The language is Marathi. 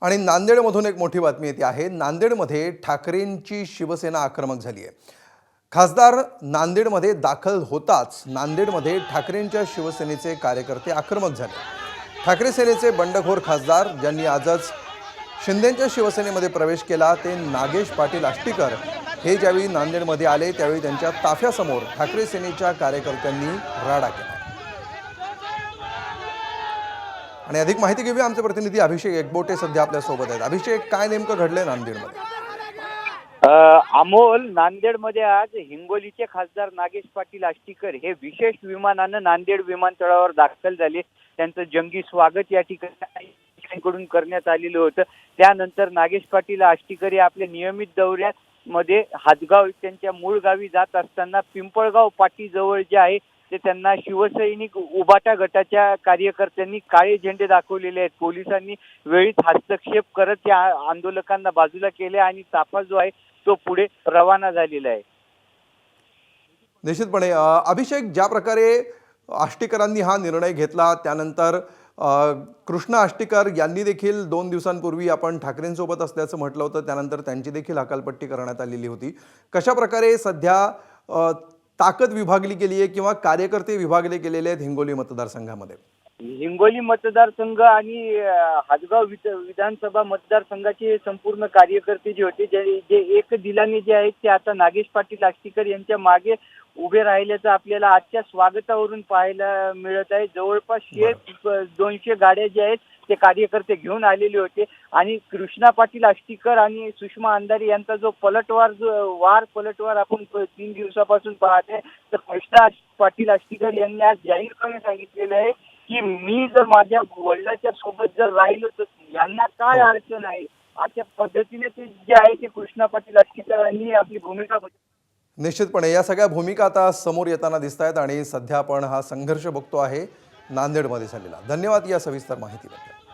आणि नांदेडमधून एक मोठी बातमी येते आहे। नांदेडमध्ये ठाकरेंची शिवसेना आक्रमक झाली आहे। खासदार नांदेडमध्ये दाखल होताच नांदेडमध्ये ठाकरेंच्या शिवसेनेचे कार्यकर्ते आक्रमक झाले। ठाकरे सेनेचे बंडखोर खासदार ज्यांनी आजच शिंदेंच्या शिवसेनेमध्ये प्रवेश केला ते नागेश पाटील आष्टीकर हे ज्यावेळी नांदेडमध्ये आले त्यावेळी त्यांच्या ताफ्यासमोर ठाकरे सेनेच्या कार्यकर्त्यांनी राडा केला। आणि अधिक माहिती घेऊया, आमचे प्रतिनिधी अभिषेक एकबोटे सध्या आपल्या सोबत आहेत। अभिषेक, काय नेमकं घडलंय नांदेडमध्ये? अमोल, नांदेडमध्ये आज हिंगोलीचे खासदार नागेश पाटील आष्टीकर हे विशेष विमानानं नांदेड विमानतळावर दाखल झाले। त्यांचं जंगी स्वागत या ठिकाणी करण्यात आलेलं होतं। त्यानंतर नागेश पाटील आष्टीकर हे आपल्या नियमित दौऱ्यामध्ये हातगाव त्यांच्या मूळ गावी जात असताना पिंपळगाव पाटी जवळ जे आहे ते त्यांना शिवसैनिक उबाटा गटाच्या कार्यकर्त्यांनी काळे झेंडे दाखवलेले आहेत। पोलिसांनी वेळीच हस्तक्षेप करत या आंदोलकांना बाजूला केले आणि ताफा जो आहे तो पुढे रवाना झालेला आहे। निश्चितपणे अभिषेक, ज्या प्रकारे आष्टीकरांनी हा निर्णय घेतला त्यानंतर कृष्ण आष्टीकर यांनी देखील 2 दिवसांपूर्वी आपण ठाकरेंसोबत असल्याचं म्हटलं होतं, त्यानंतर त्यांची देखील हकालपट्टी करण्यात आलेली होती। कशा प्रकारे सध्या ताकद विभागली गेली आहे किंवा कार्यकर्ते विभागले गेलेले आहेत हिंगोली मतदारसंघामध्ये? हिंगोली मतदारसंघ आणि हातगाव विधानसभा मतदारसंघाचे संपूर्ण कार्यकर्ते जे होते जे एक दिलाने जे आहेत ते आता नागेश पाटील आष्टीकर यांच्या मागे उभे राहिल्याचं आपल्याला आजच्या स्वागतावरून पाहायला मिळत आहे। जवळपास 100-200 गाड्या ज्या आहेत ते कार्यकर्ते घेऊन आलेले होते आणि कृष्णा पाटील आष्टीकर आणि सुषमा अंधारे यांचा जो पलटवार आपण 3 दिवसापासून पाहते, तर कृष्णा पाटील आष्टीकर यांनी आज जाहीरपणे सांगितलेलं आहे की मी जर माझ्या वडिलांच्या सोबत जर राहिलो तर यांना काय अडचण आहे, अशा पद्धतीने ते जे आहे ते कृष्णा पाटील आष्टीकर यांनी आपली भूमिका निश्चितपणे या सगळ्या भूमिका आता समोर येताना दिसत आहेत आणि सध्या आपण हा संघर्ष बघतो आहे नांदेडमध्ये झालेला। धन्यवाद या सविस्तर माहितीबद्दल।